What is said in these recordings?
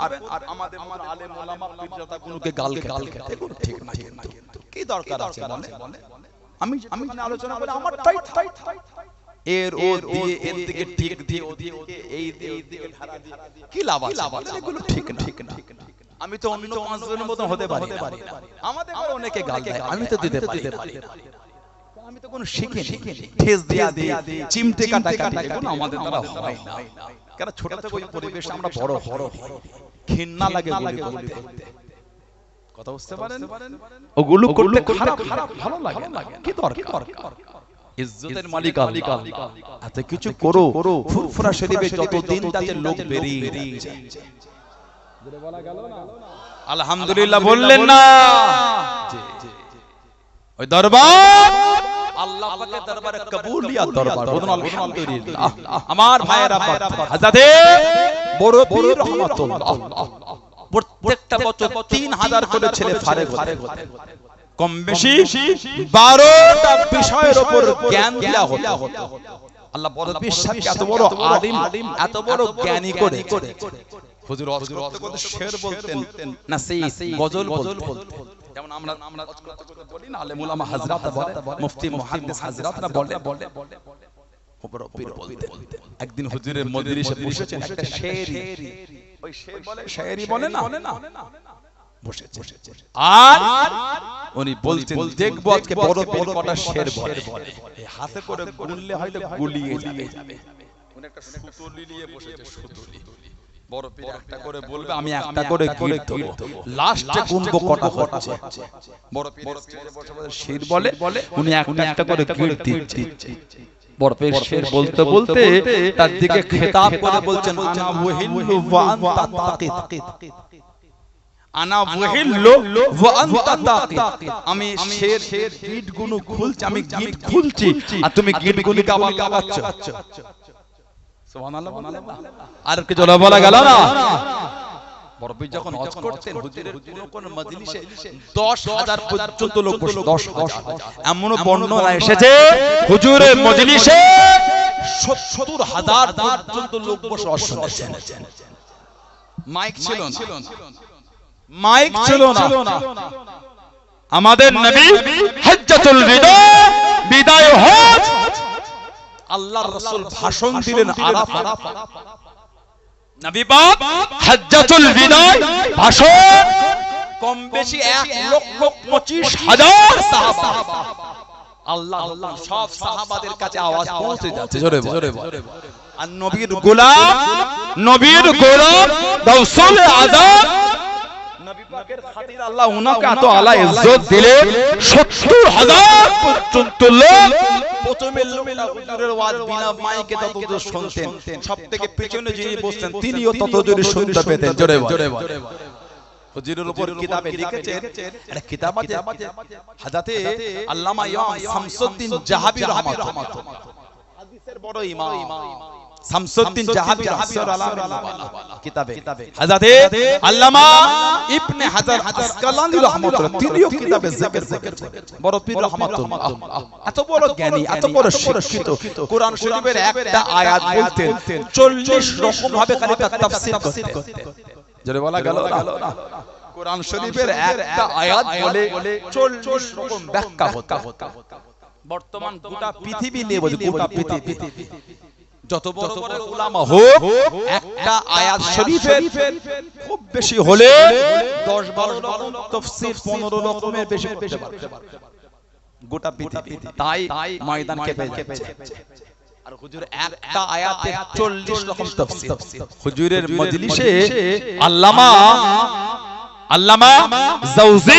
আর আমাদের আলেম ওলামা পীরজাদা গুলোকে গাল খেতে এগুলো ঠিক না। কিন্তু কি দরকার আছে বলে? আমি আলোচনা করে আমারটাই এর ও দিয়ে এর দিকে ঠিক দিয়ে ওদিকে এই দিকে ধারা দিয়ে কি লাভ আছে? এগুলো ঠিক না। আমি তো অন্য পাঁচজনের মতো হতে পারি না। আমাদের ঘরে অনেকে গাল দেয়, আমি তো দিতে পারি না। আমি তো কোনো শিখিনি, ঠেস দিয়া চিমটে কাটা এগুলো আমাদের দ্বারা হয় না। কারণ ছোট থেকে ওই পরিবেশে আমরা বড় ঘৃণা লাগে গুলি করতে। কথা বুঝতে পারেন? ওগুলো করতে খারাপ ভালো লাগে না। কি দরকার? ইজ্জতের মালিক আল্লাহ। এত কিছু করো, ফুরফুরা শরীফে যতদিন যাচ্ছে লোক বেরিয়ে যাচ্ছে। জোরে বলা গেল না? আলহামদুলিল্লাহ বললেন না? ওই দরবার আল্লাহ পাকের দরবারে কবুলিয়াত দরবার। বলুন আলহামদুলিল্লাহ। আমার ভাইয়েরা, হযরত বড় পীর রহমাতুল্লাহ প্রত্যেকটা বছর 3000 করে ছেলে ফারেগ হতে, কম বেশি 12টা বিষয়ের উপর জ্ঞান দেয়া হতো। আল্লাহ বড় বিশ্বাসকে এত বড় আলিম, এত বড় জ্ঞানী করে হুজুর ওয়াজ করতে শের বলতেন না, সেই গজল বলতেন। যেমন আমরা বলি না, আলেম উলামা হযরত বলে, মুফতি মুহাদ্দিস হযরতরা বলে বড় পীর বলতেন। একদিন হুজুরের মজলিসে বসেছেন, একটা শেরি, ওই শের বলে, শায়েরি বলে না, বসেছে। আর উনি বলছেন, দেখবো আজকে বড় পীর কটা শের বলে। এই হাতে করে গুনলে হয়তো গুলিয়ে যাবে। উনি একটা সুতুলি নিয়ে বসেছে, সুতুলি। বড় পীর একটা করে বলবে, আমি একটা করে গিট দেব, লাস্টে গুনবো কটা হচ্ছে। বড় পীর বসে বসে শের বলে, উনি একটা করে গিট দিচ্ছে। বড় পীর শের বলতে বলতে তার দিকে খেতাব করে বলছেন, আনা ওয়াহিল্লু ওয়া আনতা তাকিত। আনা ওয়াহিল্লু ওয়া আনতা তাকিত। আমি শের গিট গুলো খুলছি, আমি গিট খুলছি আর তুমি গিট গুলিকে আবার লাগাচ্ছ। সুবহানাল্লাহ। আর কি জোরে বলা গেল না? বড় পীর যখন ওয়াজ করতেন, হুজুরের কোন মজলিসে 10000 পর্যন্ত লোক বসে, 10000। এমন বর্ণনা এসেছে হুজুরের মজলিসে 70000 পর্যন্ত লোক বসে ওয়াজ শুনছেন। মাইক ছিল না। আমাদের নবী হজ্জাতুল বিদা, বিদায় হজ, আল্লাহর রাসূল ভাষণ দিলেন আরাফাত। নবী পাক হজ্জাতুল বিদা ভাষণ, কম বেশি 1,25,000 সাহাবা। আল্লাহ সব সাহাবাদের কাছে আওয়াজ পৌঁছে যাচ্ছে। জোরে বল। আর নবীর গোলাম রাসূল আযম, নবী পাকের খাতির আল্লাহ উনাকে এত আলা ইজ্জত দিলেন, 70000 পর্যন্ত লোক প্রথমে হুজুরের ওয়াজ বিনা মাইকে ততদূর শুনতেন। সবথেকে পিছনে যিনি বসতেন তিনিও ততদূর শুনতে পেতেন। জোরে বল। হুজুরের উপর কিতাবে লিখেছেন, একটা কিতাব আছে হযরত আল্লামা ইমাম শামসুদ্দিন জাহাবী রাহমাতুল্লাহ, হাদিসের বড় ইমাম শামসুদ্দিন জাহাবী রাহমাতুল্লাহ কিতাবে হযরত আল্লামা ইবনে হাজার আসকালানি রাহমাতুল্লাহ, তিনিও কিতাবে জিকির করেছেন। বড় পীর রাহমাতুল্লাহ এত বড় জ্ঞানী, এত বড় শিক্ষিত, কোরআন শরীফের একটা আয়াত বলতেন 40 রকম ভাবে খালি তার তাফসীর করতেন। জোরে বলা গেল না? কোরআন শরীফের একটা আয়াত বলে 40 রকম ব্যাখ্যা হতো। বর্তমান গোটা পৃথিবী নিয়ে বলি, গোটা পৃথিবী যত বড় বড় উলামা হোক, একটা আয়াত শরীফের খুব বেশি হলে 10-12 রকম তাফসীর, 15 রকমের বেশি করতে পারে গোটা পৃথিবী। তাই ময়দান কেঁপে যাচ্ছে। আর হুজুর একটা আয়াতে 40 রকম তাফসীর। হুজুরের মজলিসে আল্লামা জাওজি,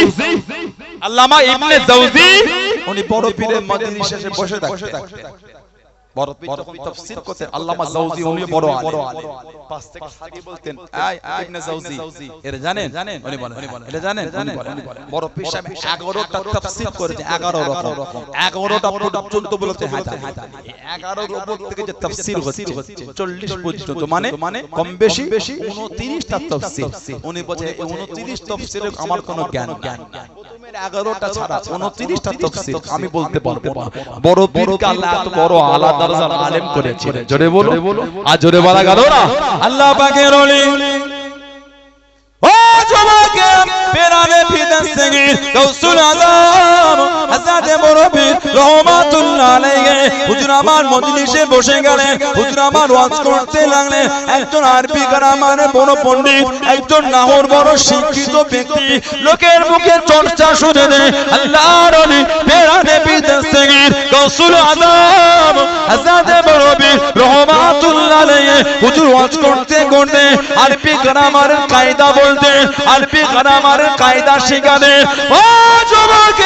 আল্লামা ইবনে জাওজি, উনি বড় পীরের মজলিসে বসে থাকতেন। বড় পীর যখন তাফসীর করতেন, আল্লামা জাওজি উনি বড় আলেম, পাশ থেকে সাগি বলতেন, এই ইবনে জাওজি, এটা জানেন? উনি বলেন, এটা জানেন? উনি বলেন, বড় পীর সাহেব 11টা তাফসীর করেছে, 11 রকম, 11টা পর্যন্ত বলেছেন। হ্যাঁ, 11 উপর থেকে যে তাফসীর হচ্ছে 40 পর্যন্ত, মানে কম বেশি 29টা তাফসীর। উনি বলেন, 29 তাফসীরে আমার কোনো জ্ঞান নাই। প্রথমের 11টা ছাড়া 29টা তাফসীর আমি বলতে পারবো না। বড় পীরকে আল্লাহ এত বড় আলা দরজার আলেম করেছিলেন। জোরে বলো। আর জোরে বলা গেল না? আল্লাহ পাকের ওলি দস্তগীর গাউসুল আজম হযরত মুরব্বি রহমাতুল্লাহ আলাইহি হুজুর আমার মজলিসে বসে গেলেন। হুজুর আমার ওয়াজ করতে লাগলেন। একজন আরবি গ্রামারে বড় পণ্ডিত, একজন নাহর বড় শিক্ষিত ব্যক্তি, লোকের মুখে চর্চা শুনে দেয় আল্লাহর ওলি প্যারা নবী দস্তগীর গাউসুল আজম হযরত মুরব্বি রহমাতুল্লাহ আলাইহি হুজুর ওয়াজ করতে করতে আরবি গ্রামারের কায়দা বলতে, আরবি গ্রামারের কায়দা শেখাতে। ও যুবক,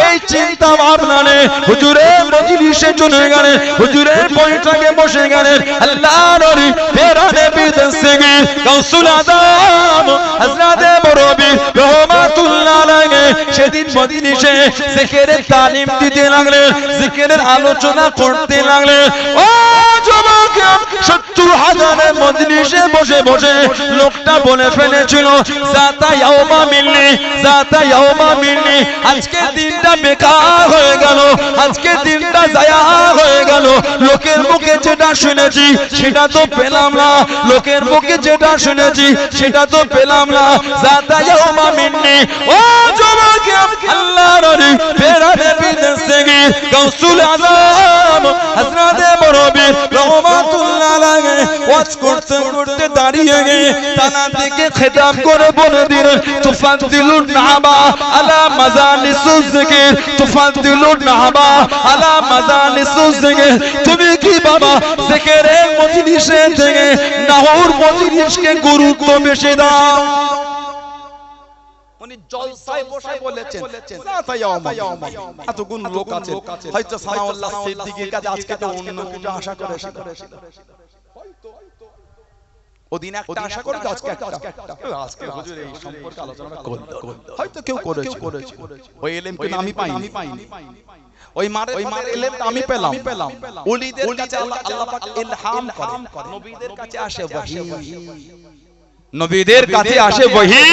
এই চিন্তা ভাবনা নিয়ে হুজুরের মজলিসে চলে গেলেন, হুজুরের বৈঠকে বসে গেলেন। আল্লাহর ওলি প্যারা নবী দস্তগীর গাউসুল আজম হযরত মুরব্বি রহমাতুল্লাহ আলাইহি সেদিন মজলিসে জিকিরের তালিম দিতে লাগলেন, জিকিরের আলোচনা করতে লাগলেন। ও যুবক, 70,000 মজলিসে বসে বসে লোকটা বলে ফেলেছিল জাতা ইয়াউমা মিন্নি, জাতা ইয়াউমা মিন্নি, আজকে দিনটা বেকার হয়ে গেল, আজকে দিনটা জায়া হয়ে গেল। লোকের মুখে যেটা শুনেছি সেটা তো পেলাম না, লোকের মুখে যেটা শুনেছি সেটা তো পেলাম না। জাতা ইয়াউমা মিন্নি। ও যুবক, আল্লাহর ওলি প্যারা নবী দস্তগীর গাউসুল আজম হযরত মুরব্বি রহমাতুল্লাহ আলাইহি ওয়াজ করতে করতে দাঁড়িয়ে গিয়ে তানা থেকে খেতাব করে বলে দিলেন তুফাদ্দিলুন নাহবা আলা মাজালিসুজ যিকির, তুফাদ্দিলুন নাহবা আলা মাজালিসুজ যিকির। তুমি কি বাবা জিকিরের মজলিসে থেকে নাহর মজলিসকে গুরুত্ব বেশি দাও? উনি জলসায় বসে বলেছেন জাতা ইয়াউমা, এতগুণ লোক আছে, হয়তো সানাউল্লাহ সিদ্দিকীর কাছে আজকে তো অন্য কিছু আশা করেছিল, হয়তো ওদিন একটা আশা করে আজকে একটা, আজকে হুজুর এই সম্পর্কে আলোচনা করল, হয়তো কেউ করেছে। ওই ইলম কিন্তু আমি পাইনি, ওই মারে ইলমটা আমি পেলাম। ওলিদের কাছে আল্লাহ পাক ইলহাম করেন, নবীদের কাছে আসে ওহী, নবীদের কাছে আসে ওহী,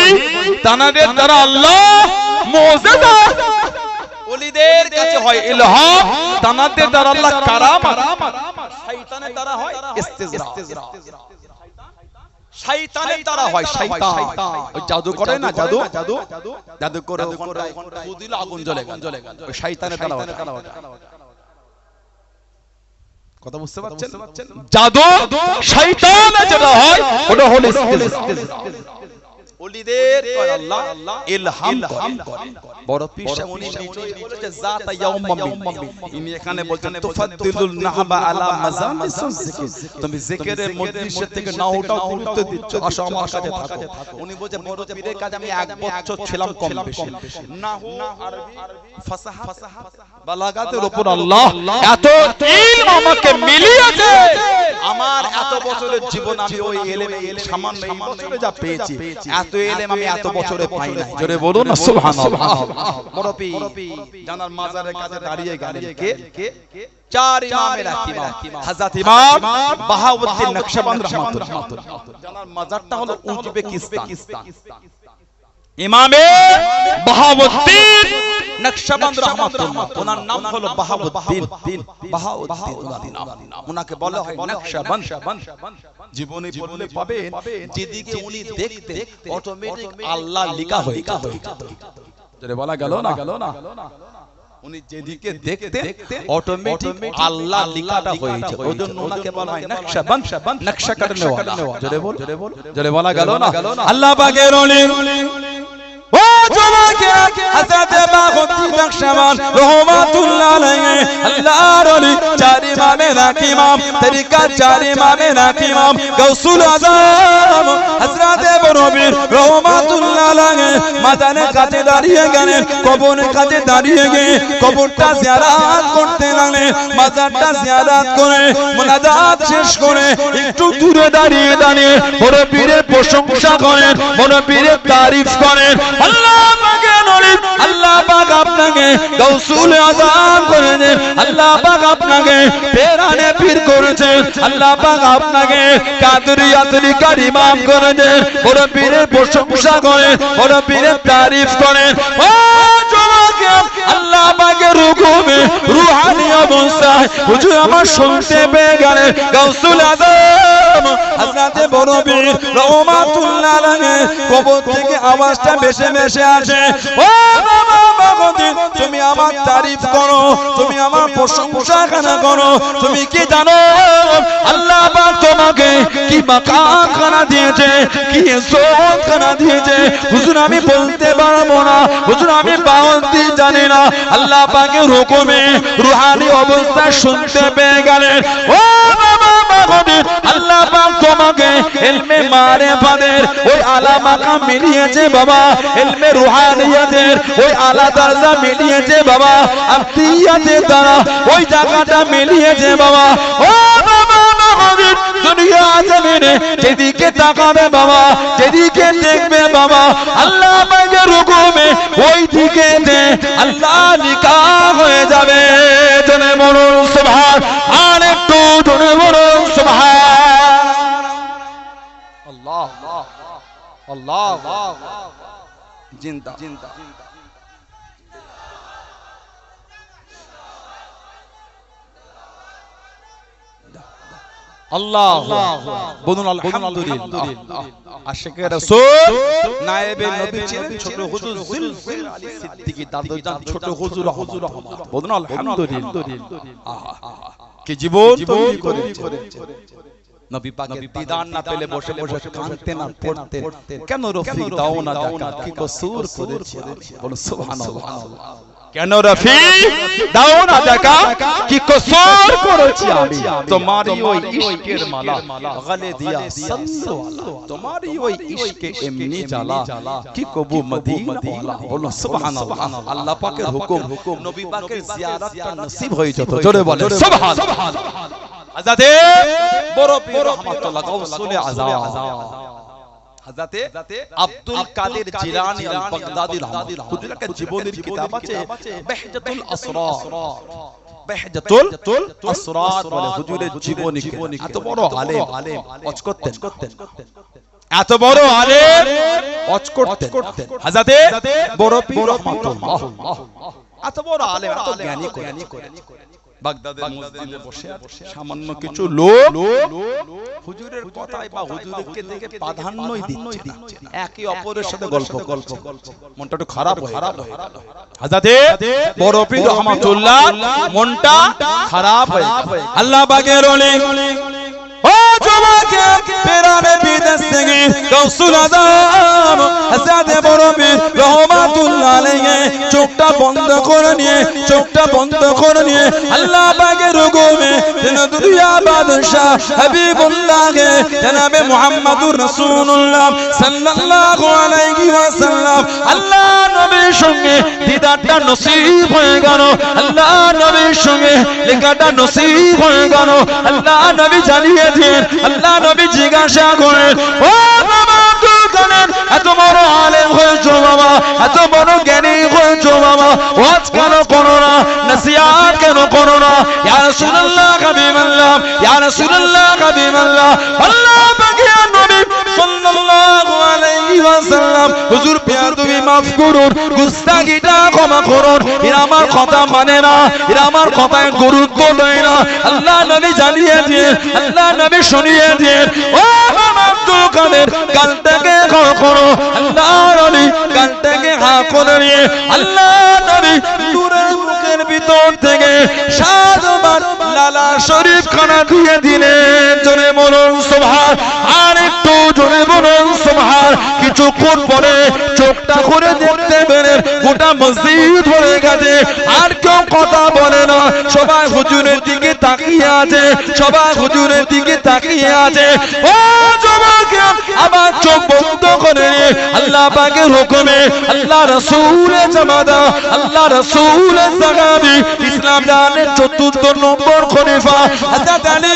তানাদের দ্বারা আল্লাহ মুজিজা, ওলিদের কাছে হয় ইলহাম, তানাদের দ্বারা আল্লাহ কারামাত, শয়তানের দ্বারা হয় ইস্তিজরা, শয়তানের দ্বারা হয় শয়তান। ওই জাদু করে না, জাদু জাদু করে ওখানটা ফুদিল আগুন জ্বলে গেল, ওই শয়তানের দ্বারা হয়। কথা বুঝতে পারছেন? জাদু শয়তানের যেটা হয় ওটা হলো ইস্তিজরা। ওলিদের করে আল্লাহ ইলহাম করে। বড় পীর সাহেব উনি নিজেই বলেছে জাতা ইয়াউমা মিন্নি, ইনি এখানে বলছেন তুফাদ্দিলুন নাহবা আলা মাজালিসুজ যিকির, তুমি জিকিরের মজলিস থেকে না ওটা গুরুত্ব দিচ্ছ, আসো আমার কাছে থাকো। উনি বলে বড় পীরের কাছে আমি 1 বছর ছিলাম কম বেশি, নাহু আরবি ফাসাহা বালাগাতের উপর আল্লাহ এত ইলম আমাকে মিলিয়েছে, আমার এত বছরের জীবন আমি ওই ইলমে সামান্য এই বছরে যা পেয়েছি, এত ইলম আমি এত বছরে পাই না। জোরে বলুন না সুবহানাল্লাহ। বড় পীর জানার মাজারের কাছে দাঁড়িয়ে গেলেন কে? চার ইমামের ইমাম হযরত ইমাম বাহাউদ্দিন নকশবন্দ রাহমাতুল্লাহ। জানার মাজারটা হলো উজবেকিস্তান। ইমামে বাহাউদ্দিন নকশবন্দ রাহমাতুল্লাহ, ওনার নাম হলো বাহাউদ্দিন, বাহাউদ্দিন ওনার নাম, ওনাকে বলা হয় নকশবন্দ। জীবনে বললে পাবেন যেদিকে উনি দেখতে অটোমেটিক আল্লাহ লেখা হয়ে যেত, জোরে বলা গেল না? উনি যেদিকে দেখতে অটোমেটিক আল্লাহ লেখাটা হয়ে যেত, ওইজন্য ওনাকে বলা হয় নকশবন্দ, নকশা করনে ওয়ালা। জোরে বলা গেল না? আল্লাহ পাকের ওলি ও জমাকে হযরত বাগতি নকশবন্দ রহমাতুল্লাহ আলাইহি আল্লাহর ওলি চার ইমামের ইমাম, তরিকার চার ইমামের ইমাম গাউসুল আজম হযরত মুরব্বি রহমাতুল্লাহ আলাইহি মাজারের কাছে দাঁড়িয়ে গেলেন, কবরের কাছে দাঁড়িয়ে গিয়ে কবরটা জিয়ারত করতে লাগলেন। মাজারটা জিয়ারত করে মুনাজাত শেষ করে একটু দূরে দাঁড়িয়ে বড় পীরের প্রশংসা করেন, বড় পীরের তারিফ করেন। আল্লাহ পাকের ওলি, আল্লাহ পাক আপনাকে গাউসুল আজম করেছেন, আল্লাহ পাক আপনাকে প্যারা পীর করেছেন, আল্লাহ পাক আপনাকে কাদরিয়া তরিকার ইমাম করেছেন। বড় পীরের প্রশংসা করেন, বড় পীরের তারিফ করেন। ও যুবক, আল্লাহ পাকের হুকুমে রূহানি অবস্থায় হুজুর আমার শুনতে পেয়ে গেলেন গাউসুল আজম হযরত বড়বীর রহমাতুল্লাহ আলাইহি কবর থেকে আওয়াজটা ভেসে ভেসে আসে, ও বাবা মাগো তুমি আমার তারিফ করো, তুমি আমার প্রশংসা করো, তুমি কি জানো আল্লাহ পাক তোমাকে কি মাকাম খানা দিয়েছে, কি ইজ্জত খানা দিয়েছে হুজুর আমি বলতে পারবো না, হুজুর আমি বাউন্দি জানি না। আল্লাহ পাকের হুকুমে রূহানি অবস্থা শুনতে পেয়ে গেলেন, ও বাবা মাগো আল্লাহ পাক তোমাকে ইলমে মারিফাতের ওই আলা মাকাম মিলিয়েছে বাবা, ইলমে রূহানিয়াতের ওই আলা দরজা মিলিয়েছে বাবা, আফতিয়াতের দ্বারা ওই জায়গাটা মিলিয়েছে বাবা। ও বাবা মাগো দুনিয়া জমিনে যেদিকে তাকাবে বাবা, যেদিকে দেখবে বাবা আল্লাহ পাকের হুকুমে ওই দিকে আল্লাহ নিকাহ হয়ে যাবে। জনে বলুন সুবহান, আর একটু জনে বলুন সুবহান। আল্লাহ আল্লাহ জিন্দা জিন্দা আল্লাহ বলুন আলহামদুলিল্লাহ। আশিকে রাসূল নায়েবে নবী ছিলেন ছোট হুজুর জুলফিকার আলী সিদ্দিকী দাদুজান ছোট হুজুর রহমত, বলুন আলহামদুলিল্লাহ। কি জীবন তৈরি করেছে নবী পাকের দিদার না পেলে বসে বসে কাঁদতেন আর পড়তেন, কেন রফিক দাও না দেখা কি কসুর করেছি, বলুন সুবহানাল্লাহ। কেন রফিক দাও না দেখা কি কসুর করেছি আমি, তোমারই ওই ইশকের মালা গলে দিয়া সাল্লাল্লাহ, তোমারই ওই ইশকে এমনি জ্বালা কি কবু মদিনা ওয়ালা, বলুন সুবহানাল্লাহ। আল্লাহ পাকের হুকুম নবী পাকের জিয়ারতটা নসিব হয়ে যেত, জোরে বলেন সুবহানাল্লাহ। হযরতে বড়পীর রহমাতুল্লাহ গাউসুল আযম হযরতে আব্দুল কাদের জিলানী আল বাগদাদি রাহমাতুল্লাহ হুজুরের জীবনের কিতাব আছে বাহজাতুল আসরার, বাহজাতুল আসরার বলে হুজুরের জীবনী। এত বড় আলেম ওয়াজ করতেন, এত বড় আলেম ওয়াজ করতেন হযরতে বড়পীর রহমাতুল্লাহ, এত বড় আলেম এত জ্ঞানী করে বাগদাদের মসজিদে বসে সামান্য কিছু লোক হুজুরের কথায় বা হুজুরকে দেখে প্রাধান্যই দিচ্ছে না, একে অপরের সাথে গল্প মনটা একটু খারাপ হয়ে গেল। হযরতে বড়পীর রহমাতুল্লাহ মনটা খারাপ হয়ে গেল। আল্লাহ পাকের ওলি ও তোমাকে পেরানে বিদেশ থেকে গাউসুল আযম হযরতে বড়পীর রহমাতুল্লাহ আলাইহি চোখটা বন্ধ করে নিয়ে আল্লাহ পাকের হুকুমে দুনিয়া বাদশা হাবিবুল্লাহকে জনাবে মুহাম্মদুর রাসূলুল্লাহ সাল্লাল্লাহু আলাইহি ওয়াসাল্লাম আল্লাহ নবীর সঙ্গে দিদারটা নসিব হয়ে গেল, আল্লাহ নবীর সঙ্গে লেখাটা নসিব হয়ে গেল। আল্লাহ নবী জানিয়ে দিন, আল্লাহ নবী জিজ্ঞাসা করেন, ও বাবা আব্দুল কাদের এত বড় আলেম হয়েছো বাবা, এত বড় জ্ঞানী হয়েছো বাবা, ওয়াজ কেন করো না, নসিহত কেন করো না? ইয়া রাসূলুল্লাহ হাবিবাল্লাহ, ইয়া রাসূলুল্লাহ হাবিবাল্লাহ, আল্লাহ পাকের নবী সাল্লাল্লাহু আলাইহি ওয়াসাল্লাম হুজুর বেয়াদবি মাফ করুন, গুস্তাখিটা ক্ষমা করুন, এরা আমার কথা মানে না, এরা আমার কথায় গুরুত্ব দেয় না। আল্লাহ নবী জানিয়ে দিয়ে, আল্লাহ নবী শুনিয়ে দিয়ে, ও আব্দুল কাদের কালটাকে ক্ষমা করো, আল্লাহ নবী কালটাকে হা করে নিয়ে আল্লাহ নবী নূরের মুখের ভিতর থেকে 7 বার লালা শরীফ খানা দিয়ে দিলেন। জোরে বলুন সুবহান, আর একটু জোরে বলুন সুবহান। কিছুক্ষণ পরে চোখটা করে দেখতে পেলেন গোটা মসজিদ ভরে গেছে, আর কেউ কথা বলে না, সবাই হুজুরের দিকে তাকিয়ে আছে, সবাই হুজুরের দিকে তাকিয়ে আছে। ও যুবক আবার চোখ বন্ধ করে আল্লাহ পাকের হুকুমে আল্লাহ রাসূলের জামাতা, আল্লাহ রাসূলের সাহাবী, ইসলাম জানের 4র্থ নম্বর খলিফা হযরত আলী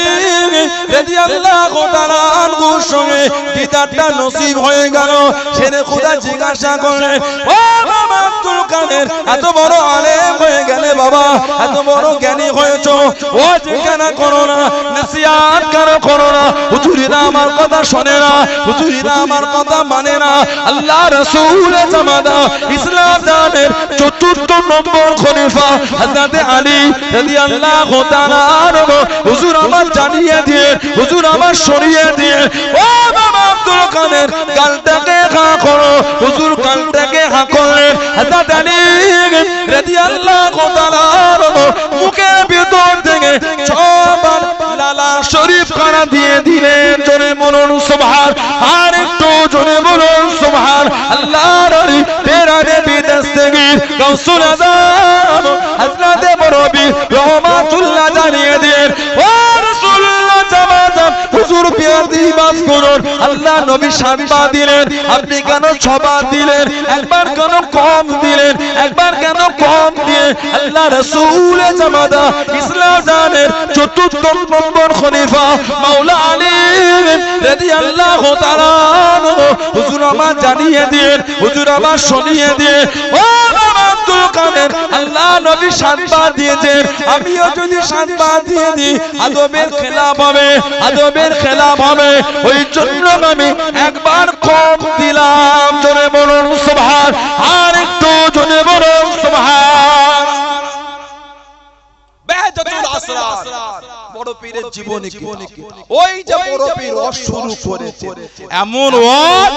রাদিয়াল্লাহু তাআলা আনহুর সঙ্গে দিদারটা নসিব হয়ে গেল। শেরে খোদা জিজ্ঞাসা করে, ও বাবা আব্দুল কাদের এত বড় আলেম হয়ে গেলে বাবা, এত বড় জ্ঞানী হয়েছো, ওয়াজ কেন করো না, নসিহত কেন করো না? হুজুরেরা আমার কথা শোনে না, হুজুরেরা আমার কথা মানে না। আল্লাহ রাসূলের জামানা ইসলাম জানের চতুর্থ নম্বর খলিফা হযরত আলী রাদিয়াল্লাহু তাআলা আনহু হুজুর আমার জানিয়ে দিয়ে, হুজুর আমার শরিয়ে দিয়ে, ও বাবা আব্দুল কাদের কালটাকে হা করো, হুজুর কালটাকে হা করলেন। হযরত আলী রাদিয়াল্লাহু তাআলা আনহু মুখের ভিতর থেকে ছবার লালা শরীফ খানা দিয়ে দিলেন। জোরে বলুন সুবহান, আর একটু জোরে বলুন সুবহান। আল্লাহর ওলি তেরা নবী দস্তগীর গাউসুল আযম হযরত মুরব্বি রহমাতুল্লাহ জানিয়ে দেন, ও রাসূলুল্লাহ জামাতাম হুজুর পিয়ার দিবাস করুন। আল্লাহ নবী সাতবার দিলেন, আপনি কেন ছবার দিলেন? একবার কেন কম দিলেন? একবার কেন কম দিয়ে? আল্লাহ রাসূলের জামাতা ইসলাম জানের চতুর্থ নম্বর খলিফা মাওলা আলী রাদিয়াল্লাহু তাআলা আনহু হুজুর আমার জানিয়ে দিয়ে, হুজুর আমার শুনিয়ে দিয়ে, ও বাবা আব্দুল কাদের আল্লাহ নবী সাতবার দিয়েছেন, আমিও যদি সাতবার দিয়ে দিই আদবের খেলাফ হবে, আদবের খেলাফ হবে। ওই জন্য আমি একবার কম দিলাম। জোরে বলুন সুবহান, আর একটু জোরে বলুন সুবহান। বেহজাতুল আসরার বড় পীরের জীবনী কি? ওই যে বড় পীর ওয়াজ শুরু করেছে, এমন ওয়াজ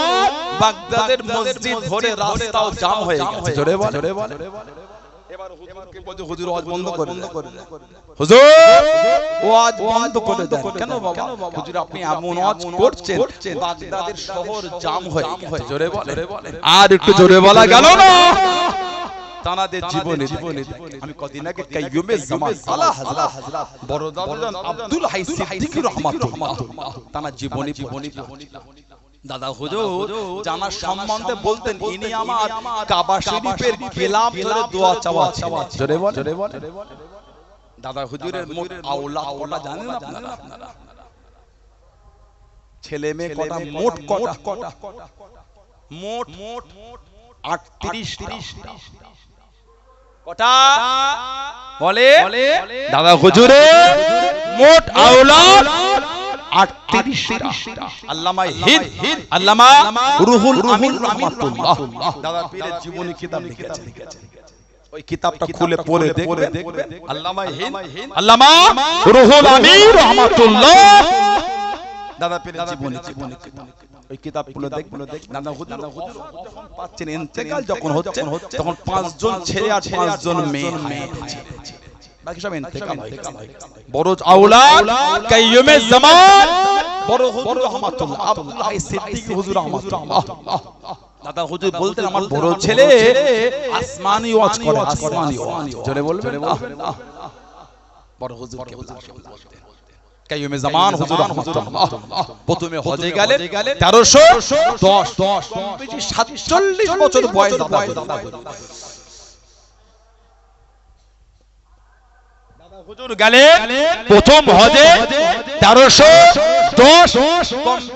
বাগদাদের মসজিদ ভরে রাস্তাও জাম হয়ে গেছে। জোরে বল, জোরে বল। এবার হুজুরকে বলতে হুজুর ওয়াজ বন্ধ করে দেন, হুজুর ওয়াজ বন্ধ করে দেন। কেন বাবা? হুজুর আপনি এমন ওয়াজ করছেন বাগদাদের শহর জাম হয়ে গেছে। জোরে বল, আর একটু জোরে বলা গেল না? তানাদের জীবনে আমি কদিন আগে কাইয়ুমে জামান আলা হযরত বড় দাদাজান আব্দুল হাই সিদ্দিকী রাহমাতুল্লাহ তানা জীবনী দাদা হুজুর জানার সম্বন্ধে বলতেন, ইনি আমার কাবা শরীফের গেলাম ধরে দোয়া চাওয়া ছিল। জোরে বল, জোরে বল। দাদা হুজুরের মোট আওলাদ কটা জানেন আপনারা? ছেলে মেয়ে কটা? মোট কটা? মোট 38টা। কটা বলে দাদা হুজুরের মোট আওলাদ 38টা। আল্লামা হিন্দ, আল্লামা রুহুল আমিন রাহমাতুল্লাহ দাদা পীরের জীবনী কিতাব লিখেছেন। ওই কিতাবটা খুলে পড়ে দেখবেন আল্লামা হিন্দ, আল্লামা রুহুল আমিন রাহমাতুল্লাহ দাদা পীরের জীবনী কিতাব। ওই কিতাবগুলো দেখবেন। দাদা হুজুর পাচ্ছেন ইন্তেকাল যখন হচ্ছে তখন 5 জন ছেলে আর 5 জন মেয়ে, বাকি সব ইন্তেকাল হয়ে গেছে। বড় আওলাদ কাইয়ুমে জামান বড় হুজুর রাহমাতুল্লাহ আব্দুল হাই সিদ্দিকী হুজুর রাহমাতুল্লাহ দাদা হুজুর বলতেন, আমার বড় ছেলে আসমানি ওয়াজ করে, আসমানি ওয়াজ। জোরে বলবেন বড় হুজুরকে বলতেন কাইয়ুমে জামান হুজুর রাহমাতুল্লাহ। প্রথমে হজে গেলেন 1310 47 বছর বয়স দাদা হুজুর গেলেন প্রথম হজে 1310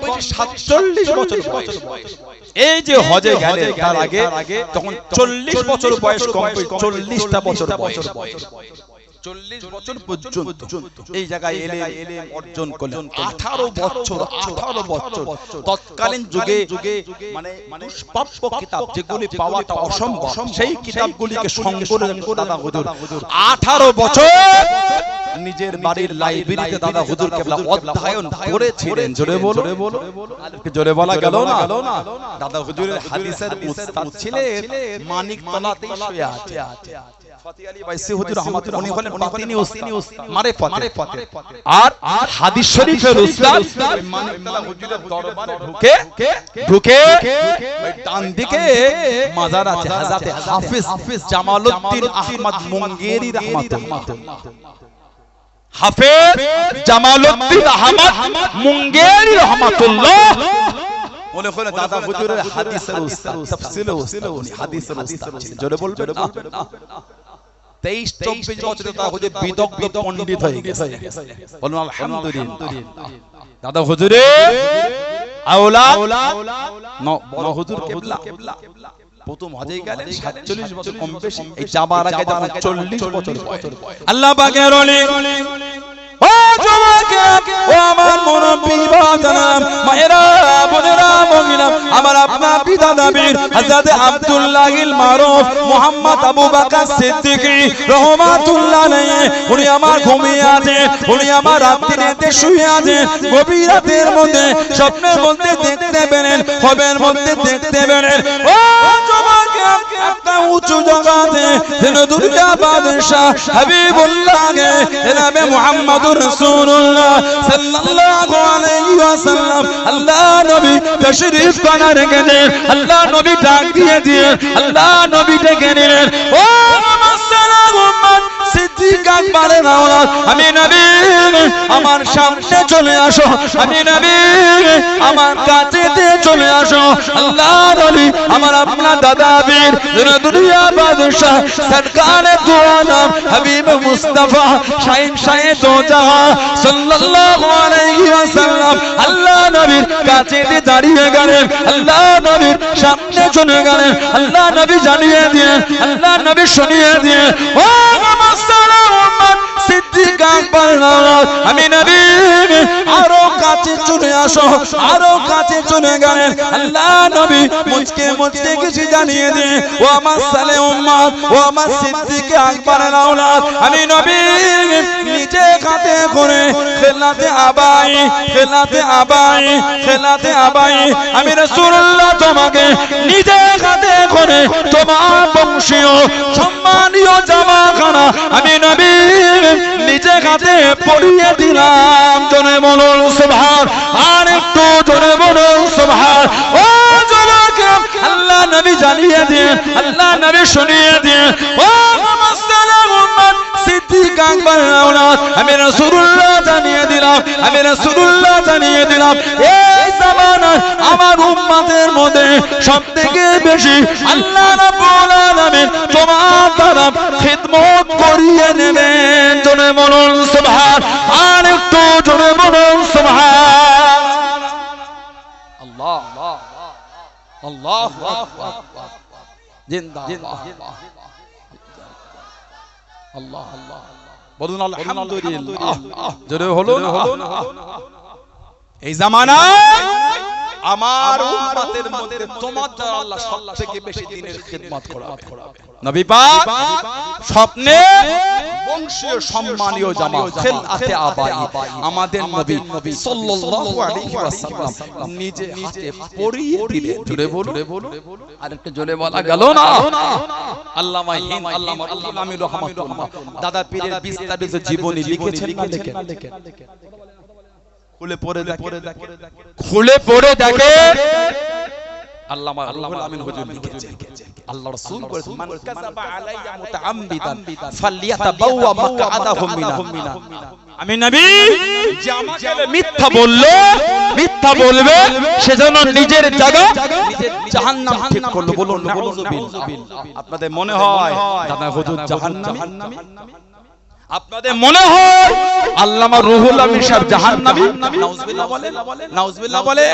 47 বছর বয়স। এই যে হজে গেলেন তার আগে তখন 40 বছর বয়স, কমপ্লিট 40টা বছর বয়স। 40 বছর পর্যন্ত এই জায়গায় এলেম অর্জন করলেন। 18 বছর তৎকালীন যুগে মানে দুষ্প্রাপ্য কিতাব যেগুলি পাওয়াটা অসম্ভব, সেই কিতাবগুলিকে সংগ্রহ করে দাদা হুজুর 18 বছর নিজের বাড়ির লাইব্রেরিতে দাদা হুজুর কেবলা অধ্যয়ন করেছিলেন। জোরে বলো, জোরে বলা গেল না? দাদা হুজুরের হাদিসের উস্তাদ ছিলেন মানিকতলাতেই শুয়ে আছে ফতি আলী বাইসি হুজুর রাহমাতুল্লাহ। উনি হলেন বাতিনি উস্তাদ মারিফত, আর হাদিস শরীফের উস্তাদ মানিকতলা হুজুরের দরবারে ঢুকে ওই ডান দিকে মাজার আছে হযরত হাফেজ জামালউদ্দিন আহমদ মুঙ্গেরি রাহমাতুল্লাহ। হাফেজ জামালউদ্দিন আহমদ মুঙ্গেরি রাহমাতুল্লাহ উনি হলেন দাদা হুজুরের হাদিসের উস্তাদ, তাফসীরের উস্তাদ, উনি হাদিসের উস্তাদ ছিলেন। জোরে বলবেন না? 23-24 বছরে দাদা হুজুর বিদগ্ধ পণ্ডিত হয়ে গেছে। বলুন আলহামদুলিল্লাহ। দাদা হুজুরের আওলাদ বড় হুজুর কিবলা প্রথম হজে গেলেন 47 বছর কম বেশি, এই যাবার আগে যখন 40 বছর আল্লাহ পাকের ওলি ও জওয়াকে ও আমার মুরব্বি বাজান মায়েরা বোনেরা মহিলা আমার আপনার পিতা নবীর হযরত আব্দুল্লাহিল মারুফ মুহাম্মদ আবু বকর সিদ্দিক রাহমাতুল্লাহ আলাইহি উনি আমার ঘুমিয়ে আছেন, উনি আমার রাত্রিতে শুয়ে আছেন, গভীর রাতের মধ্যে স্বপ্নের মধ্যে দেখতে পেলেন, হবের মধ্যে দেখতে পেলেন ও জওয়াকে একটা উঁচু জায়গাতে যেন দুনিয়া বাদশা হাবিবুল্লাহকে জনাবে মুহাম্মদ রাসূলুল্লাহ সাল্লাল্লাহু আলাইহি ওয়াসাল্লাম আল্লাহ নবী তশরীফ কানা রেখেছেন, আল্লাহ নবী ডাক দিয়ে আল্লাহ নবী ডেকে নিলেন ও মুসলমান সিদ্দিক আকবরের আওলাদ আমি নবী আমার সামনে চলে আসো, আমি নবী আমার কাছে চলে আসো। আল্লাহ নবী আমার আপনার দাদা বীর দুনিয়া বাদশা সরকারে দু আলম হাবিব মুস্তাফা শাহিন শাহে দো জাহান সাল্লাল্লাহু আলাইহি ওয়াসাল্লাম আল্লাহ নবীর কাছে দাঁড়িয়ে গেলেন, আল্লাহ নবীর সামনে চলে গেলেন, আল্লাহ নবী জানিয়ে দিয়ে আল্লাহ নবী শুনিয়ে দিয়ে ও মুসলমান সিদ্দিক আকবর আমি নবী আরো কাছে চলে আসো, আরো কাছে চলে গেলেন, আল্লাহ নবী মুঝকে কিছু জানিয়ে দিয়ে ও আমার সালে উম্মত ও আমার সিদ্দিক আকবরের আওলাদ আমি নবী নিজে হাতে করে খেলাতে আবাই খেলাতে আবাই খেলাতে আবাই আমি রাসূলুল্লাহ তোমাকে নিজে হাতে করে তোমার বংশীয় সম্মানীয় জামাখানা আমি নবী নিজে হাতে পরিয়ে দিলাম। জোরে বলুন সুবহান, আর একটু জোরে বলুন সুবহান। ও জওয়াকে আল্লাহ নবী জানিয়ে দিয়ে আল্লাহ নবী শুনিয়ে দিয়ে ও মুসলমান সিদ্দিক আকবরের আওলাদ আমি রাসূলুল্লাহ জানিয়ে দিলাম, আমি রাসূলুল্লাহ জানিয়ে দিলাম এই জামানায় আমার উম্মতের মধ্যে সবথেকে বেশি আল্লাহ রাব্বুল আলামিন তোমার দ্বারা খিদমত করিয়ে নেবেন। জোরে বলুন সুবহান, আর একটু জোরে বলুন সুবহান। আল্লাহ আল্লাহু আকবার জিন্দাবাদ আল্লাহ আল্লাহ বলুন আলহামদুলিল্লাহ জোরে হলো না এই জামানায় আমার উম্মতের মধ্যে তোমার দ্বারা আল্লাহ সবথেকে বেশি দ্বীনের খিদমত করাবে। নবী পাক স্বপ্নে বংশীয় সম্মানীয় জামাত খেলাতে আবাই আমাদের নবী সাল্লাল্লাহু আলাইহি ওয়াসাল্লাম নিজে হাতে পরিয়ে দিলেন। জোরে বলুন, আরেকটু জোরে বলা গেল না। আল্লামা হিন্দ আল্লামা আমির রহমাতুল্লাহ দাদা পীরের বিস্তারিত জীবনী লিখেছেন না লেখেন? খুলে পড়ে দেখে আল্লামা আমিন হুজুর লিখেছেন আল্লাহ রাসূল বলেছেন মান কাযাবা আলাইয়া মুতাআম্মিদান ফালইয়াতাবাওয়া মাকআদাহু মিনা। আমি নবী যে আমাকে মিথ্যা বলবে সেজন্য নিজের জায়গা নিজের জাহান্নাম ঠিক করলো। বলুন নাউযুবিল্লাহ। আপনাদের মনে হয় দাদা হুজুর জাহান্নামী? আপনাদের মনে হয় আল্লামা রুহুল আমিন সাহেব জাহান্নামী? নাউযুবিল্লাহ বলে, নাউযুবিল্লাহ বলে।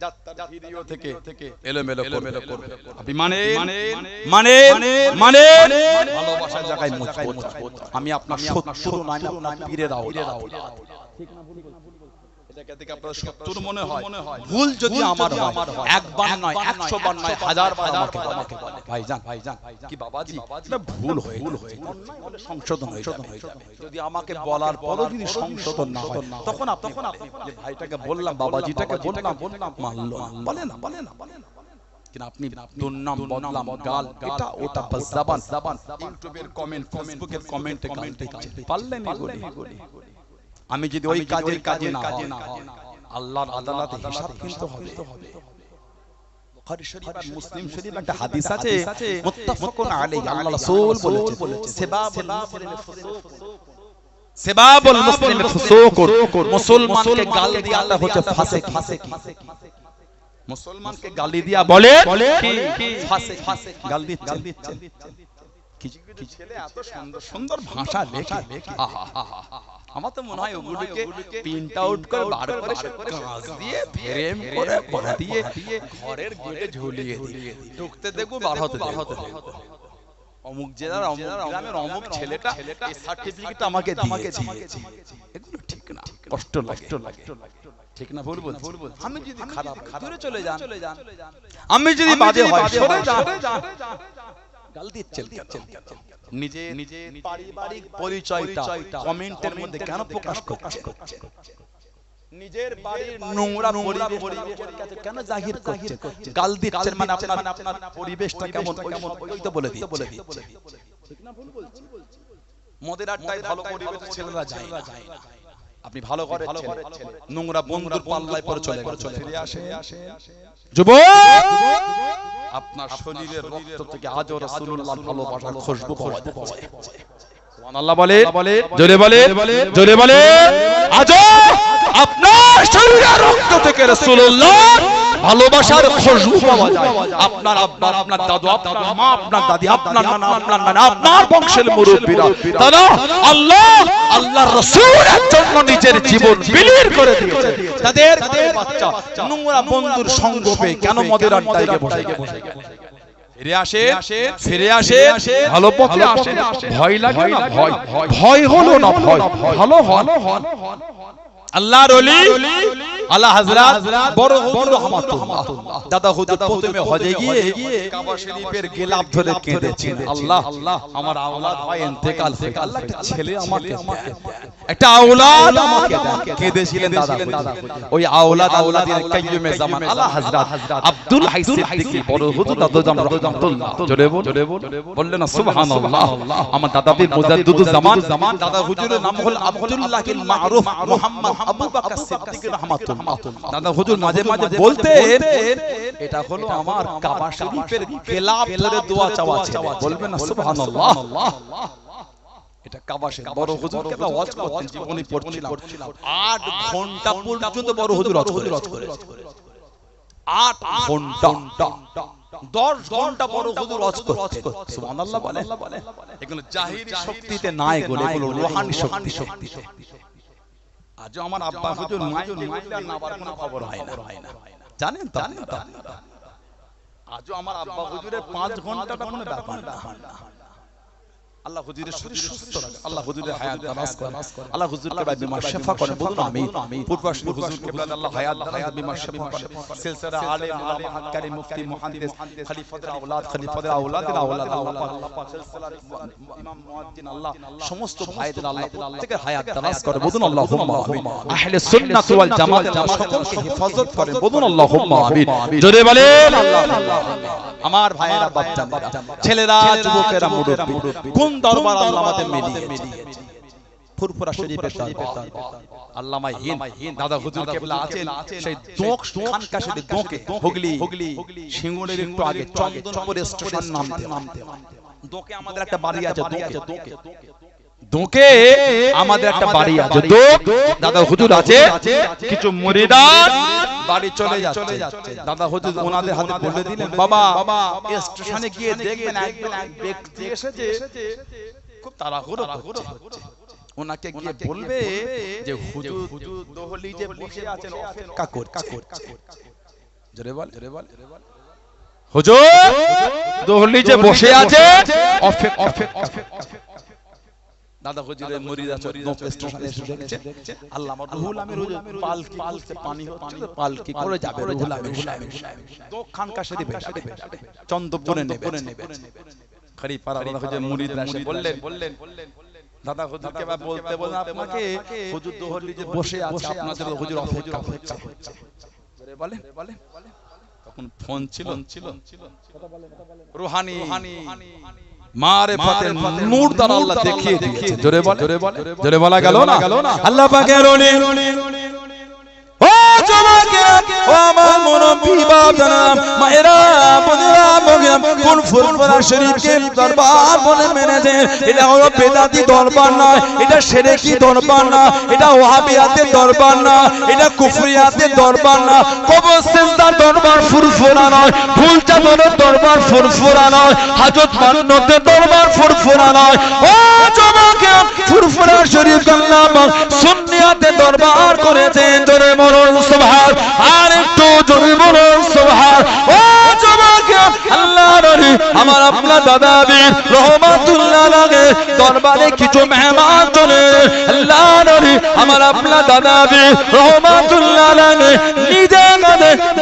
যাত্রা ভিডিও থেকে এলোমেলো করবে আপনি মানে ভালোবাসার জায়গায় মজবুত। আমি আপনার শত্রু নয়, আপনার পীরের আওলাদ। ঠিক না ভুল বলছি? এটাকে দেখে আপনার শত্রু মনে হয়। ভুল যদি আমার হয় একবার নয় 100 বার নয় 1000 বার আমাকে বলে ভাইজান কি বাবাজি এটা ভুল হয়ে গেছে, সংশোধন হয়ে যাবে। যদি আমাকে বলার পরও যদি সংশোধন না হয় তখন আপনি যে ভাইটাকে বললাম বাবাজিটাকে বললাম মানলো বলে না কিন্তু আপনি দুর্নাম বদনাম গাল এটা ওটা বাজজাবান ইউটিউবের কমেন্ট ফেসবুকের কমেন্টে পারলেন এগুলি। আমি যদি ওই কাজে না হয় আল্লাহর আদালতে হিসাব কিন্তু হবে। বুখারী শরীফ আর মুসলিম শরীফ একটা হাদিস আছে মুত্তাফাকুন আলাইহি আল্লাহ রাসূল বলেছেন সেবাবুল মুসলিম ফুসুক মুসলমানকে গাল দিয়ে আল্লাহ হচ্ছে ফাসিক। মুসলমানকে গালি দিয়া বলে কি ফাসিক গাল দিচ্ছে। কিছু কিছু ছেলে এত সুন্দর সুন্দর ভাষা লেখে, আমার তো মনে হয় ওগুলোকে প্রিন্ট আউট করে বার করে কাঁচ দিয়ে ফ্রেম করে বাঁধিয়ে ঘরের গেটে ঝুলিয়ে দিয়ে ঢুকতে দেখবো বার হতে অমুক জেলার অমুক গ্রামের অমুক ছেলেটা এই সার্টিফিকেট আমাকে দিয়েছে। এগুলো ঠিক না, কষ্ট লাগে, ঠিক না? ভুল বলছি? আমি যদি খারাপ দূরে চলে যান, আমি যদি বাজে হয় সরে যান, গাল দিচ্ছেন কেন? নিজে নিজে পারিবারিক পরিচয়টা কমেন্টের মধ্যে কেন প্রকাশ করছেন? নিজের বাড়ির নোংরা পরিবেশের কাছে কেন জাহির করছেন? গাল দিচ্ছেন মানে আপনার পরিবেশটা কেমন ওই তো বলে দিচ্ছে, ঠিক না? ভুল বলছি? মদের আড্ডায় ভালো পরিবেশে ছেলেরা যায় না, আপনি ভালো করে নোংরা বন্ধুর পাল্লায় পড়ে চলে ফিরে আসে। যুবক, আপনার শরীরের রক্ত থেকে আজও রাসূলুল্লাহর ভালোবাসার খুশবু পাওয়া যাচ্ছে। সুবহানাল্লাহ বলে, জোরে বলে, জোরে বলে, আজও আপনার শরীরের রক্ত থেকে রাসূলুল্লাহর ভালোবাসার খুশবু পাওয়া যায়। আপনার আব্বা, আপনার দাদু, আপনার মা, আপনার দাদি, আপনার নানা, আপনার নানা, আপনার বংশের মুরব্বিরা তারা আল্লাহর রাসূলের জন্য নিজের জীবন বিলীন করে দিয়েছে। তাদের বাচ্চা নোংরা বন্ধুর সঙ্গ পেয়ে কেন মদের আড্ডায় বসে গেছে? ফিরে আসে, ভালো পথে আসে। ভয় লাগে না? ভয় হলো না, ভয় ভালো হন। আল্লাহর ওলি আল্লাহ হযরত বড় হুজুর রহমাতুল্লাহ দাদা হুজুর প্রথমে হজে গিয়ে কাবা শরীফের গিলাফ ধরে কেঁদেছেন, আল্লাহ আমার আওলাদ ভাই ইন্তেকাল করে, আল্লাহ একটা ছেলে আমাকে দেন, একটা আওলাদ আমাকে দেন। কেঁদেছিলেন দাদা হুজুর। ওই আওলাদের কাইয়ুমে জামান আল্লাহ হযরত আব্দুল হাই সিদ্দিকী বড় হুজুর দাদা জামান রহমাতুল্লাহ জোরে বললেন না সুবহানাল্লাহ। আমার দাদা পীর মুজাদ্দিদুজ জামান দাদা হুজুরের নাম হল আব্দুল্লাহিল মারুফ মুহাম্মদ আবু বকর সিদ্দিক রাহমাতুল্লাহ। দাদা হুজুর মাঝে মাঝে বলতেন, এটা হলো আমার কাবা শরীফের গিলাফ ধরে দোয়া চাওয়া ছিল। বলবেন না সুবহানাল্লাহ? এটা কাবা শরীফ বড় হুজুর কে ওয়াজ করতেন, জীবনী পড়ছিলাম 8 ঘন্টা পর্যন্ত বড় হুজুর ওয়াজ করে 8 ঘন্টা 10 ঘন্টা বড় হুজুর ওয়াজ করতেন। সুবহানাল্লাহ বলে। এগুলো জাহিরি শক্তিতে না, এগুলো রূহানি শক্তিতে। আজ আমার আব্বা হুজুর মাইলা নাবার কোনো খবর হয় না, জানেন তো? আজ আমার আব্বা হুজুরের 5 ঘন্টাটা কোনো ব্যাপার না। আল্লাহ হুজুরের শরীর সুস্থ রাখে, আল্লাহ হুজুরের হায়াত দারাজ করে, আল্লাহ হুজুরকে বিমার শিফা করে। বলুন আমিন। পূর্ববর্তী হুজুরকে আল্লাহ হায়াত দারাজ বিমার শিফা করে। সিলসিলা আলেম উলামা হাক্কানি মুফতি মুহাদ্দিস খলিফাদের আওলাদের আওলাদ আল্লাহ পাক সিলসিলার ইমাম মুয়াজ্জিন আল্লাহ সমস্ত ভাইদের আল্লাহ প্রত্যেকের হায়াত দারাজ করে। বলুন আল্লাহুম্মা আমিন। আহলে সুন্নাত ওয়াল জামাত সকলকে হেফাজত করে। বলুন আল্লাহুম্মা আমিন। জোরে বলেন আল্লাহ। আমার ভাইয়েরা, বাচ্চারা, ছেলেরা, যুবকেরা, মুরব্বি, কোন দরবার আল্লাহ আমাদের মিলিয়েছে? ফুরফুরা শরীফের দরবার। আল্লামা হিন্দ দাদা হুজুর কেবলা আছেন সেই দোক খানকা শরীফ দোকে হুগলি সিঙ্গুরের একটু আগে চন্দনপুর স্টেশন নামতে দোকে আমাদের একটা বাড়ি আছে। দোকে আমাদের একটা বাড়ি আছে। দোক দাদা হুজুর আছে, কিছু মুরিদান বাড়ি চলে যাচ্ছে। দাদা হুজুর ওনাদের হাতে বলে দিলেন, বাবা স্টেশনে গিয়ে দেখবেন এক ব্যক্তি এসেছে, খুব তাড়াহুড়ো করছে। ওনাকে গিয়ে বলবে যে হুজুর দহলিজে বসে আছেন, অপেক্ষা করছে। জোরে বল, হুজুর দহলিজে বসে আছে, দাদা হুজুরের মুরিদ আছে, স্টেশনে এসে দেখছে আল্লামা রুহুল আমির হুজুর পালকি পানি হচ্ছে, পালকি করে যাবে রুহুল আমির সাহেব তো খানকা শরীফে চন্দ্রপুরে নেবে। খলিফা দাদা হুজুর মুরিদরা এসে বললেন দাদা হুজুরকে বলতে আপনাকে হুজুর দহলিজে বসে আছে, আপনাদের হুজুর অপেক্ষা করছে। বলে তখন ফোন ছিল রুহানি মারিফাতের নূর দ্বারা আল্লাহ দেখিয়ে দিয়েছে। জোরে বলা গেল না? আল্লাহ পাকের ওলি ও জমাকে ও আমার মুরব্বি বাবারা মায়েরা বোনেরা বগিরাম, কোন ফুরফুরা শরীফকে দরবার বলে মেনেছে? এটা হলো বেদাতি দরবার না, এটা শিরকি দরবার না, এটা ওয়াহাবিয়াতের দরবার না, এটা কুফরিয়াতের দরবার না, কবর সিজদার দরবার, ফুরফুরা ফুরফুরা নয়, ফুলচাঁদনের দরবার ফুরফুরা নয়, হাজত মান্নতের দরবার ফুরফুরা নয়। ও জমাকে ফুরফুরা শরীফ আল্লাহ সুন্নিয়াতে দরবার করেছেন। জোরে বলুন সুবহান, আর একটু জোরে বলুন সুবহান। ও জমাকে আল্লাহ নবী আমার আপনার দাদা বীর রহমাতুল্লাহ আলাইহি দরবারে কিছু মেহমান চলে। আল্লাহ নবী আমার আপনার দাদা বীর রহমাতুল্লাহ আলাইহি নিজে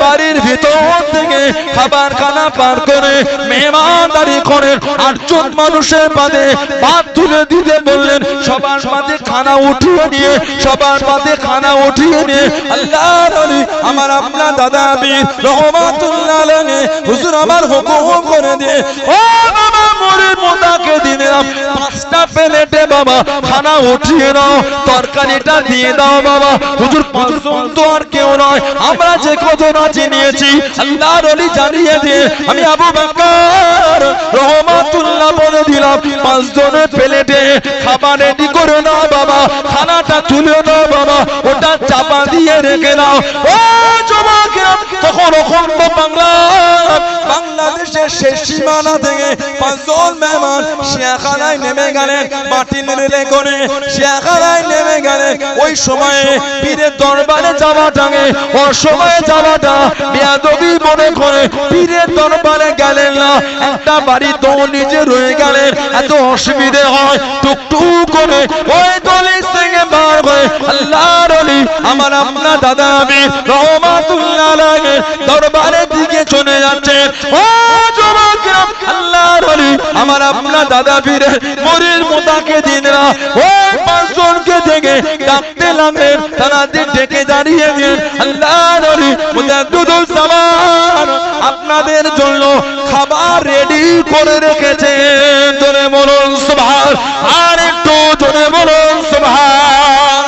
বাড়ির ভিতর থেকে খাবার খানা পার করে মেহমানদারি করেন। 8 জন মানুষের পাতে ভাত তুলে দিতে বললেন। সবার পাতে খানা উঠিয়ে নিয়ে সবার পাতে খানা উঠিয়ে নিয়ে আল্লাহ নবী আমার আপনার দাদা বীর রহমাতুল্লাহ আলাইহি হুজুর আমার হুকুম করে দিয়ে ও বাবা মুরিদ মোদাকে দিলাম 5টা প্লেটে বাবা খানা উঠিয়ে নাও, তরকারিটা দিয়ে দাও বাবা। হুজুর 5 জন তো আর কেউ নয়, আমরা যে কজন আছি নিয়েছি আল্লাহর ওলি জানিয়ে দিয়ে আমি আবু বকর রহমাতুল্লাহ বলে দিলাম 5 জনের প্লেটে খাবার রেডি করে নাও বাবা, খানাটা তুলে নাও বাবা, ওটা চাপা দিয়ে রেখে নাও। ও যুবকেরা তখন অখণ্ড বাংলাদেশের শেষ সীমানা থেকে 5 জন মেহমান শিয়াখানায় নেমে গেলেন। মাটি রেলে করে শিয়াখানায় নেমে গেলেন। ওই সময়ে পীরের দরবারে যাওয়াটাকে অসময়ে যাওয়াটা বেয়াদবি মনে করে পীরের দরবারে গেলেন না। একটা বাড়ি তো নিজে রয়ে গেলেন, এত অসুবিধে হয় টুকটুক করে ওই দলিল থেকে বার হয়ে আল্লাহর ওলি আমার আপনার দাদা আমি রহমাতুল্লাহ আলাইহি দরবারের দিকে চলে যাচ্ছেন। ও যুবকেরা আল্লাহর ওলি আমার আপনার দাদা পীরের মুরিদ মোদাকে দিনরা ওই 5 জনকে দেখে ডাকতে লাগলেন। তারা ডেকে দাঁড়িয়ে গেলেন। আল্লাহর ওলি মুজাদ্দিদুল জামান আপনাদের জন্য খাবার রেডি করে রেখেছেন। জোরে বলুন সুবহান, আর একটু জোরে বলুন সুবহান।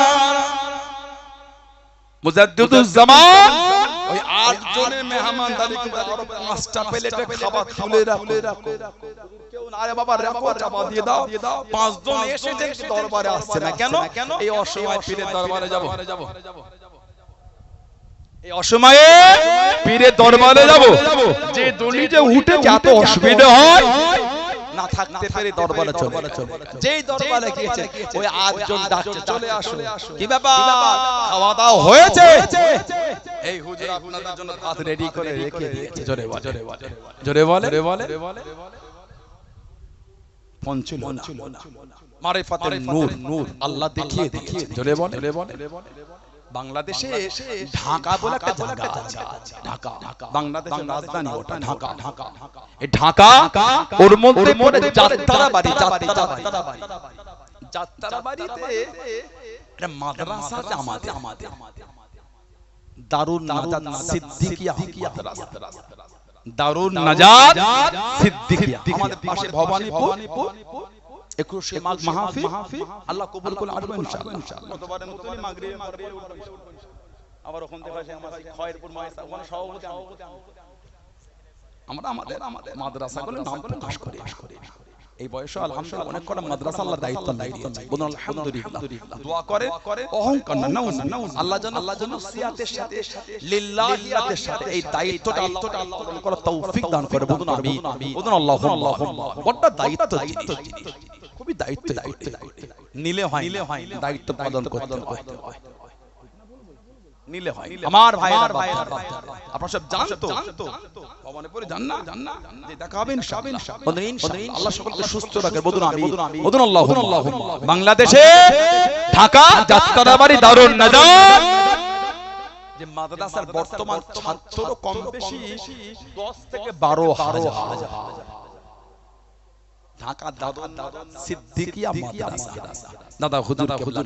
মুজাদ্দিদুল জামান ওই 8 জনের মেহমানদারি করে আরো 5টা প্লেটে খাবার তুলে রাখো। কেউ না রে বাবা রাখো, চাপা দিয়ে দাও। 5 জন এসেছে দরবারে আসছে না কেন? এই অসময়ে পীরের দরবারে যাব, এই অসময়ে পীরের দরবারে যাব। যে দড়ি যে উঠে যত অসুবিধা হয় না থাকতে পেরে দরবারে চলে। যেই দরবারে গিয়েছে ওই 8 জন ডাকছে চলে আসো। কি ব্যাপার? খাওয়া দাওয়া হয়েছে? এই হুজুর আপনাদের জন্য ভাত রেডি করে রেখে দিয়েছে। জোরে বলে, জোরে বলে, জোরে বলে। পঞ্চুল মারিফাতের নূর আল্লাহ দেখিয়ে দিয়েছে। জোরে বলে, জোরে বলে। বাংলাদেশে ঢাকা বলে একটা জায়গা আছে। ঢাকা বাংলাদেশের রাজধানী, ওটা ঢাকা। এই ঢাকা ওর মধ্যে পড়ে যাত্রা বাড়ি। যাত্রা বাড়িতে একটা মাদ্রাসা আছে আমাদের দারুন নাজাত সিদ্দিকিয়া মাদ্রাসা। দারুন নাজাত সিদ্দিকিয়া আমাদের পাশে ভবানীপুর 21 মাঘ মাহফিল আল্লাহ কবুল করে আসবে ইনশাআল্লাহ। গতবারের মতই মাগরিব আবার ওখান থেকে আসে আমাদের খয়রপুর মাদ্রাসা, ওখানে সভাপতি আমরা আমাদের মাদ্রাসাগুলো নাম প্রকাশ করি। এই বয়সে আলহামদুলিল্লাহ অনেক কটা মাদ্রাসা আল্লাহ দায়িত্ব দিয়েছে। বলুন আলহামদুলিল্লাহ। দোয়া করে অহংকার না, আল্লাহ যেন সিয়াতের সাথে লিল্লাহিয়াতের সাথে এই দায়িত্বটা আল্লাহ পালন করার তৌফিক দান করে। বলুন আমিন, বলুন আল্লাহুম্মা। বড় দায়িত্ব, খুবই দায়িত্ব নিলে হয়, দায়িত্ব পালন করতে হয়, নিলে হয়। আমার ভাইরা আপনারা সব জানতো ভবানীপুরে জান না যে দেখা হবে ইনশাআল্লাহ। বলুন ইনশাআল্লাহ। আল্লাহ সকলকে সুস্থ রাখে। বলুন আমিন, বলুন আল্লাহুম্মা। বাংলাদেশে ঢাকা যাত্রাবাড়ি দারুন নাজাত যে মাদ্রাসার বর্তমান ছাত্র কম বেশি 10 থেকে 12,000। ঢাকা দারুন সিদ্দিকিয়া মাদ্রাসা দাদা হুজুর কেবলা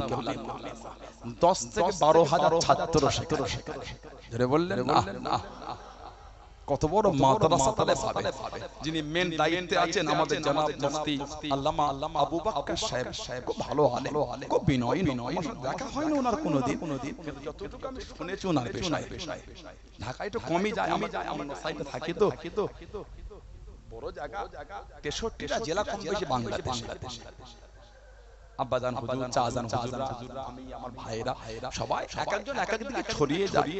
10 থেকে 12,000 ছাত্র শেখায়। ধরে বললেন না কত বড় মাদ্রাসা তাহলে পাবে। যিনি মেন দায়িত্বে আছেন আমাদের জনাব মুফতি আল্লামা আবু বকর সাহেব খুব ভালো আলেম, খুব বিনয়ী। দেখা হয় না ওনার কোনোদিন, কিন্তু যতটুকু আমি শুনেছি ওনার পেশায় ঢাকায় তো কমই যায়। আমি আমার সাইডে থাকি তো বড় জায়গা 63টা জেলা কম বেশি বাংলাদেশ। আব্বাজান হুজুর, চাচাজান হুজুর, আমি আমার ভাইরা সবাই এক একজন এক এক দিকে ছড়িয়ে যায়।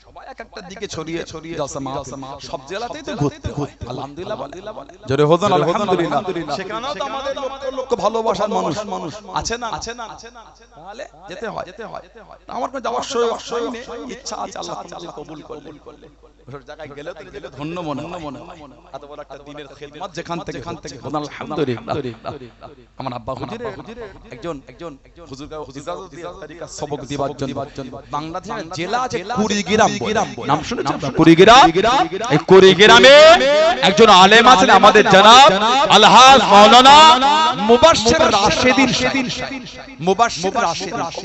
সবাই এক একটা দিকে ছড়িয়ে ছড়িয়ে জলসা মাহফিল সব জেলাতেই তো ঘুরতে আলহামদুলিল্লাহ বলে জোরে হোদন আলহামদুলিল্লাহ সেখানেও তো আমাদের লক্ষ লক্ষ ভালোবাসার মানুষ আছে না তাহলে যেতে হয় আমার কোনো যাওয়ার অবশ্যই ইচ্ছা আছে আল্লাহ কবুল করলে ওসব জায়গায় গেলে তো নিজেকে ধন্য মনে হয় এত বড় একটা দিনের খিদমত যেখান থেকে হোদন আলহামদুলিল্লাহ আমার আব্বা হুজুরে একজন হুজুর তরিকা সবক দিবার জন্য বাংলাদেশের জেলা আছে কুড়িগ্রাম নাম শুনেছেন কুড়িগ্রাম এই কুড়িগ্রামে একজন আলেম আছেন আমাদের জনাব আলহাজ মাওলানা মুবাশশির রাশিদিন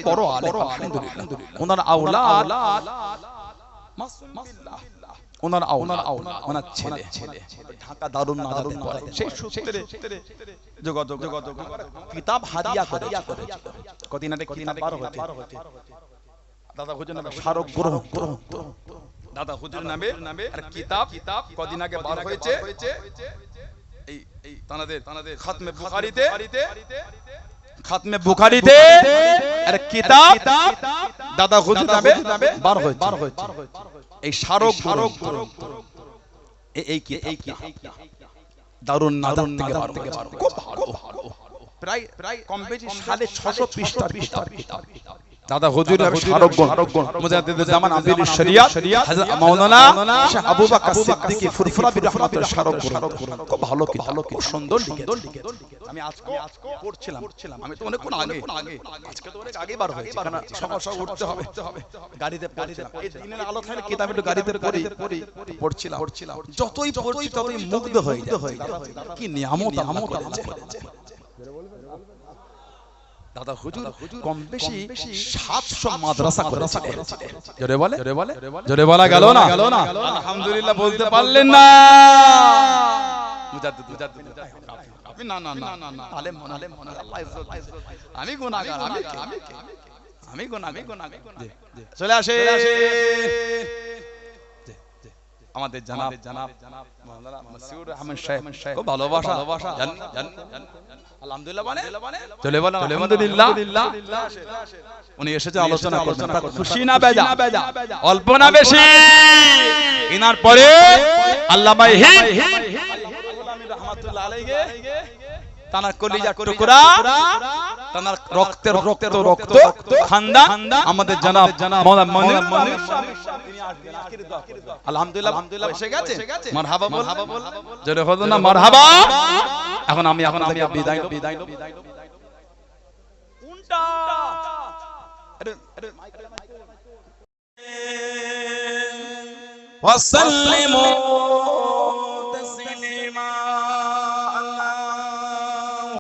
বড় আলেম আলহামদুলিল্লাহ ওনার আওলাদ মাসুমিল্লাহ ওনার ছেলে ঢাকা দারুন নাজাতে পড়ে সেই সূত্রে যোগাযোগ কিতাব হাদিয়া করে কদিন আগে কিতাব বার হয়েছে দাদা হুজুর নামে স্মারক গ্রহণ দাদা হুজুর নামে আর কিতাব কদিন আগে বার হয়েছে এই তানাদের খাতমে বুখারীতে আর কিতাব দাদা হুজুর নামে বার হয়েছে এই স্মারক এই দারুন নাজাত থেকে খুব ভালো প্রায় কম বেশি 650 পৃষ্ঠার কিতাব দাদা হুজুর স্মারক মুজাদ্দিদ জামান আমির শরিয়াত হযরত মাওলানা শেখ আবু বকর সিদ্দিকী ফুরফুরা বির রহমাতুল্লাহ স্মারক খুব ভালো খুব সুন্দর লিখে আমি আজকে পড়ছিলাম আমি তো অনেক আগে আজকে তো অনেক আগে বার হয়েছে কারণ সকাল উঠতে হবে গাড়িতে এই দিনের আলো থাকলে কিতাব একটু গাড়িতে পড়ছিলাম যতই পড়ছি ততই মুগ্ধ হয়ে যায় কি নিয়ামত আল্লাহ করেছে দাদা হুজুর কম বেশি 700 মাদ্রাসা করেছিলেন জোরে বলা গেল না আলহামদুলিল্লাহ বলতে পারলেন না মুজাদ্দিদ আপনি না আলেম আল্লাহ আমি গুনাহগার আমি গুনাহগার চলে আসে আমাদের জনাব মাওলানা মাসউদ আহমদ সাহেব খুব ভালোবাসা জানেন আলহামদুলিল্লাহ চলে বলেন আলহামদুলিল্লাহ উনি এসেছে আলোচনা করতে খুশি না বেজা অল্প না বেশি ইনার পরে আল্লামা রাহমাতুল্লাহ আলাইহি তানার কলিজার টুকরা তানার রক্তের রক্ত খানদান আমাদের জনাব মাওলানা মনির আলহামদুলিল্লাহ এসে গেছে মারহাবা বল জোরে বলো না মারহাবা এখন আমি বিদায় উল্টা ওয়াসাল্লিমু